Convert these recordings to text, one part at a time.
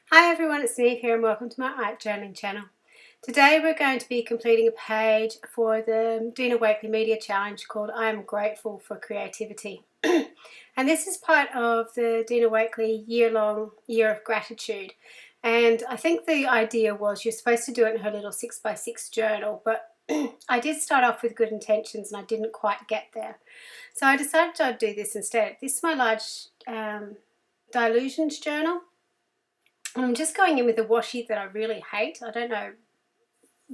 Hi everyone, it's Neve here and welcome to my art journaling channel. Today we're going to be completing a page for the Dina Wakley Media challenge called I Am Grateful for Creativity. And this is part of the Dina Wakley year-long Year of Gratitude. And I think the idea was you're supposed to do it in her little 6x6 journal, but I did start off with good intentions and I didn't quite get there. So I decided I'd do this instead. This is my large Dilutions journal. And I'm just going in with a washi that I really hate. I don't know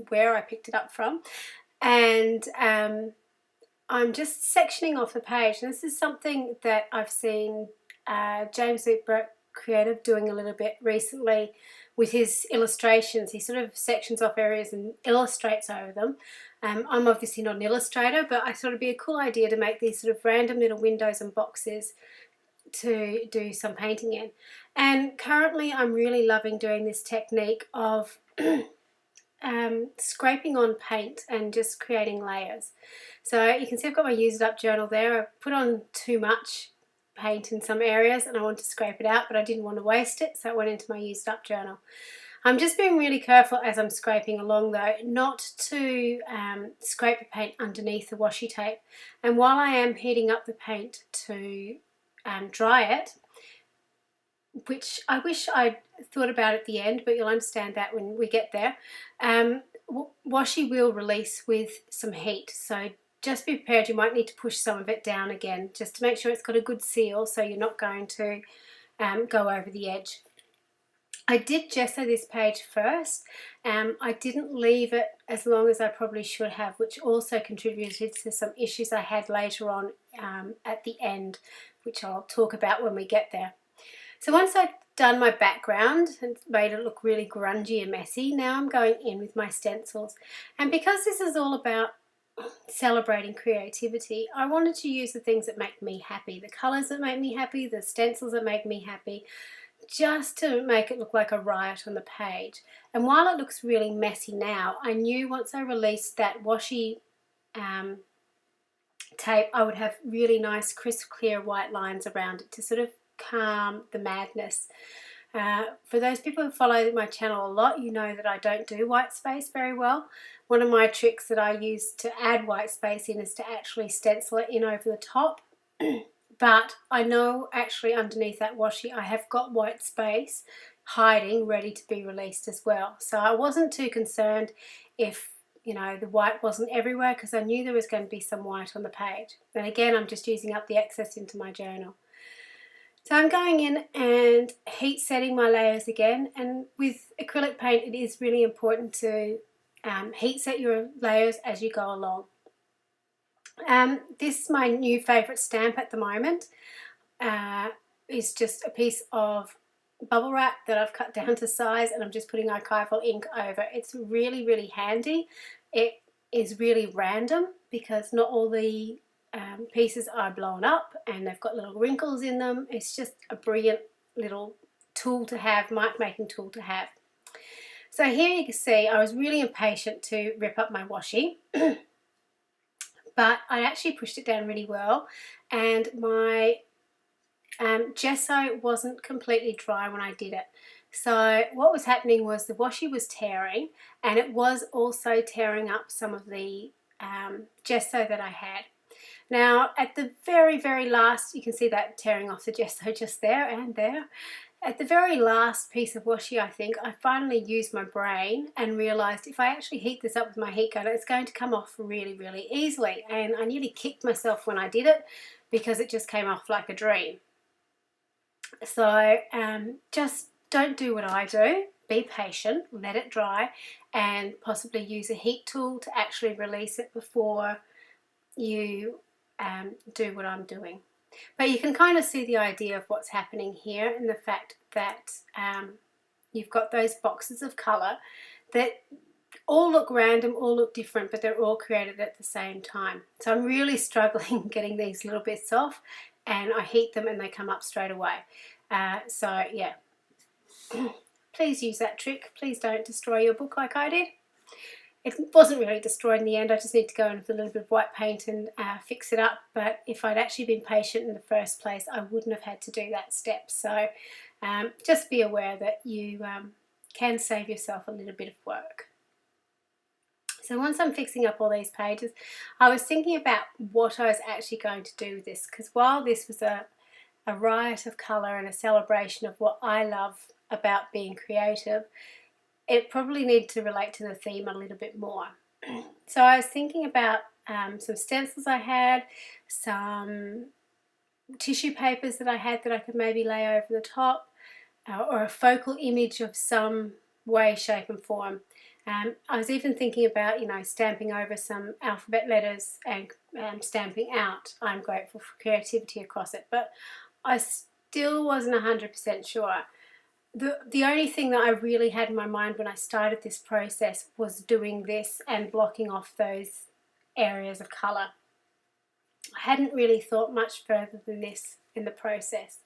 where I picked it up from. And I'm just sectioning off the page. And this is something that I've seen James Whitbread, creative, doing a little bit recently with his illustrations. He sort of sections off areas and illustrates over them. I'm obviously not an illustrator, but I thought it'd be a cool idea to make these sort of random little windows and boxes to do some painting in. And currently I'm really loving doing this technique of scraping on paint and just creating layers. So you can see I've got my used up journal there. I put on too much paint in some areas and I want to scrape it out, but I didn't want to waste it, so it went into my used up journal. I'm just being really careful as I'm scraping along though, not to scrape the paint underneath the washi tape. And while I am heating up the paint to dry it, which I wish I'd thought about at the end, but you'll understand that when we get there, washi will release with some heat, so just be prepared. You might need to push some of it down again just to make sure it's got a good seal so you're not going to go over the edge. I did gesso this page first. I didn't leave it as long as I probably should have, which also contributed to some issues I had later on at the end, which I'll talk about when we get there. So once I've done my background and made it look really grungy and messy, now I'm going in with my stencils. And because this is all about celebrating creativity, I wanted to use the things that make me happy, the colours that make me happy, the stencils that make me happy, just to make it look like a riot on the page. And while it looks really messy now, I knew once I released that washi tape, I would have really nice crisp clear white lines around it to sort of calm the madness. For those people who follow my channel a lot, you know that I don't do white space very well. One of my tricks that I use to add white space in is to actually stencil it in over the top. But I know actually underneath that washi I have got white space hiding, ready to be released as well. So I wasn't too concerned if, you know, the white wasn't everywhere, because I knew there was going to be some white on the page. And again, I'm just using up the excess into my journal. So I'm going in and heat setting my layers again, and with acrylic paint it is really important to heat set your layers as you go along. This is my new favourite stamp at the moment. It's just a piece of bubble wrap that I've cut down to size, and I'm just putting archival ink over. It's really, really handy. It is really random because not all the pieces are blown up and they've got little wrinkles in them. It's just a brilliant little tool to have, mark making tool to have. So here you can see I was really impatient to rip up my washi. But I actually pushed it down really well, and my gesso wasn't completely dry when I did it. So what was happening was the washi was tearing, and it was also tearing up some of the gesso that I had. Now at the very, very last, you can see that tearing off the gesso just there and there. At the very last piece of washi, I think, I finally used my brain and realised if I actually heat this up with my heat gun, it's going to come off really, really easily. And I nearly kicked myself when I did it because it just came off like a dream. So just don't do what I do. Be patient, let it dry, and possibly use a heat tool to actually release it before you do what I'm doing. But you can kind of see the idea of what's happening here, and the fact that you've got those boxes of colour that all look random, all look different, but they're all created at the same time. So I'm really struggling getting these little bits off, and I heat them and they come up straight away. So yeah, please use that trick. Please don't destroy your book like I did. It wasn't really destroyed in the end. I just need to go in with a little bit of white paint and fix it up. But if I'd actually been patient in the first place, I wouldn't have had to do that step. So just be aware that you can save yourself a little bit of work. So once I'm fixing up all these pages, I was thinking about what I was actually going to do with this, because while this was a riot of colour and a celebration of what I love about being creative, it probably needed to relate to the theme a little bit more. So I was thinking about some stencils I had, some tissue papers that I had that I could maybe lay over the top, or a focal image of some way, shape and form. I was even thinking about, stamping over some alphabet letters and stamping out "I'm grateful for creativity" across it, but I still wasn't 100% sure. The only thing that I really had in my mind when I started this process was doing this and blocking off those areas of colour. I hadn't really thought much further than this in the process.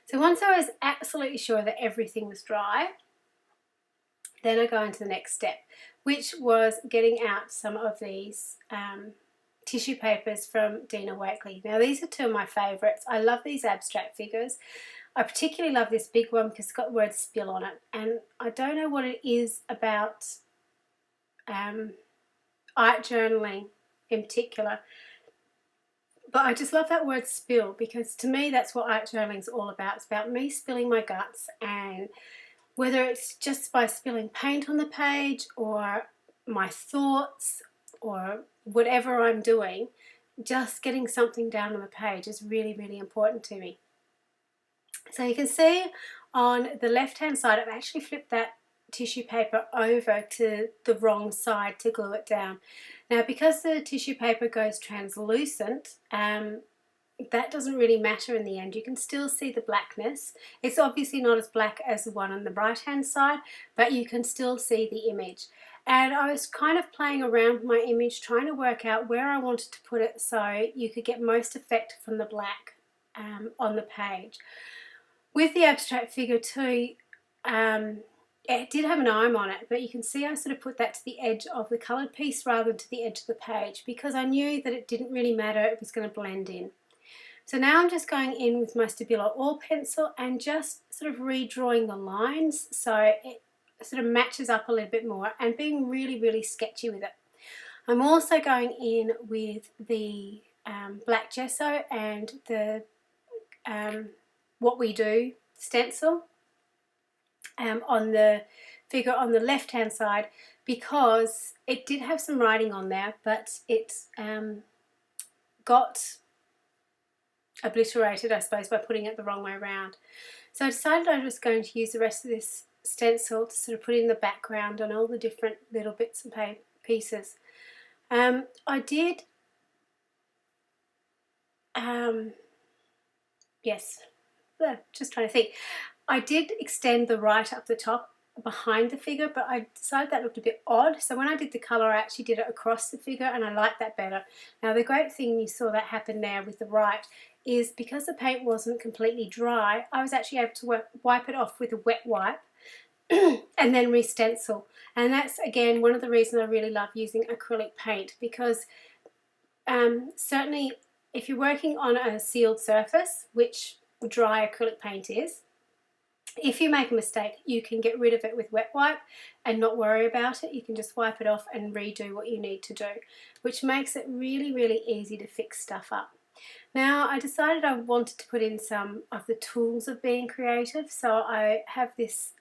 So once I was absolutely sure that everything was dry, then I go into the next step, which was getting out some of these tissue papers from Dina Wakley. Now these are two of my favourites. I love these abstract figures. I particularly love this big one because it's got the word "spill" on it, and I don't know what it is about art journaling in particular, but I just love that word "spill" because to me that's what art journaling is all about. It's about me spilling my guts, and whether it's just by spilling paint on the page or my thoughts or whatever I'm doing, just getting something down on the page is really, really important to me. So you can see on the left hand side I've actually flipped that tissue paper over to the wrong side to glue it down. Now because the tissue paper goes translucent, that doesn't really matter in the end. You can still see the blackness. It's obviously not as black as the one on the right hand side, but you can still see the image. And I was kind of playing around with my image, trying to work out where I wanted to put it so you could get most effect from the black on the page. With the abstract figure too, it did have an arm on it, but you can see I sort of put that to the edge of the coloured piece rather than to the edge of the page because I knew that it didn't really matter, it was going to blend in. So now I'm just going in with my Stabilo All pencil and just sort of redrawing the lines so it sort of matches up a little bit more and being really, really sketchy with it. I'm also going in with the black gesso and the What We Do stencil on the figure on the left hand side because it did have some writing on there, but it got obliterated, I suppose, by putting it the wrong way around. So I decided I was going to use the rest of this stencil to sort of put in the background on all the different little bits and pieces. I did, just trying to think. I did extend the right up the top behind the figure, but I decided that looked a bit odd. So when I did the colour, I actually did it across the figure and I liked that better. Now the great thing you saw that happen there with the right is because the paint wasn't completely dry, I was actually able to wipe it off with a wet wipe and then re-stencil. And that's again one of the reasons I really love using acrylic paint because certainly if you're working on a sealed surface, which dry acrylic paint is, if you make a mistake, you can get rid of it with wet wipe and not worry about it. You can just wipe it off and redo what you need to do, which makes it really, really easy to fix stuff up. Now, I decided I wanted to put in some of the tools of being creative, so I have this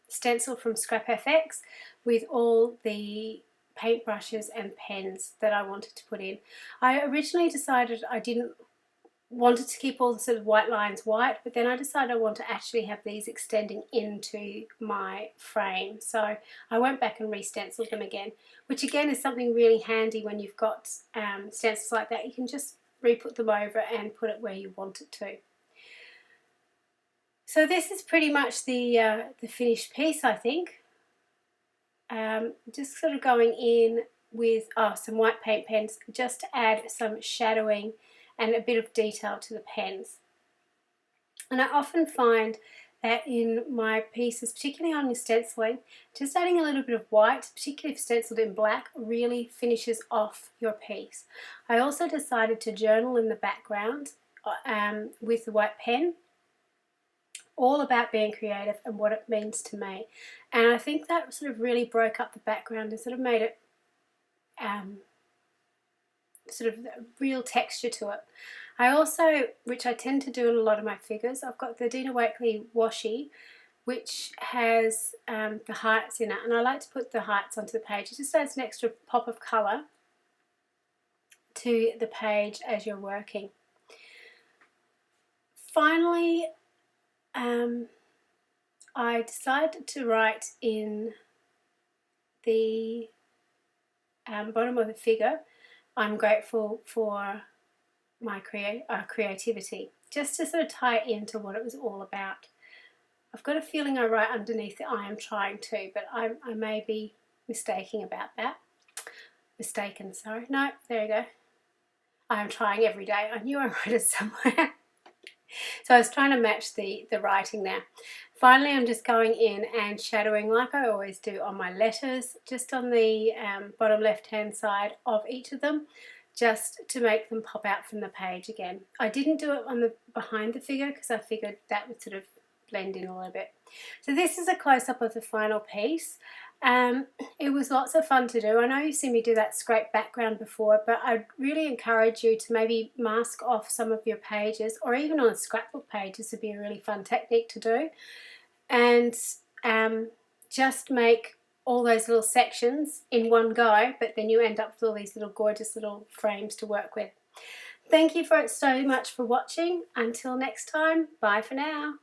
stencil from Scrap FX with all the paintbrushes and pens that I wanted to put in. I originally decided I wanted to keep all the sort of white lines white, but then I decided I want to actually have these extending into my frame. So I went back and re-stenciled them again, which again is something really handy when you've got stencils like that. You can just re-put them over and put it where you want it to. So this is pretty much the finished piece, I think. Just sort of going in with some white paint pens just to add some shadowing and a bit of detail to the pens. And I often find that in my pieces, particularly on your stenciling, just adding a little bit of white, particularly if stenciled in black, really finishes off your piece. I also decided to journal in the background with the white pen, all about being creative and what it means to me. And I think that sort of really broke up the background and sort of made it sort of real texture to it. I also, which I tend to do in a lot of my figures, I've got the Dina Wakley washi, which has the heights in it, and I like to put the heights onto the page. It just adds an extra pop of colour to the page as you're working. Finally, I decided to write in the bottom of the figure, I'm grateful for my creativity, just to sort of tie it into what it was all about. I've got a feeling I write underneath the I am trying to, but I may be mistaken about that. Mistaken, sorry. No, there you go. I am trying every day. I knew I wrote it somewhere. So I was trying to match the writing there. Finally, I'm just going in and shadowing like I always do on my letters, just on the bottom left-hand side of each of them, just to make them pop out from the page again. I didn't do it on the behind the figure because I figured that would sort of blend in a little bit. So this is a close-up of the final piece. It was lots of fun to do. I know you've seen me do that scrape background before, but I'd really encourage you to maybe mask off some of your pages, or even on scrapbook pages would be a really fun technique to do, and just make all those little sections in one go, but then you end up with all these little gorgeous little frames to work with. Thank you so much for watching. Until next time, bye for now.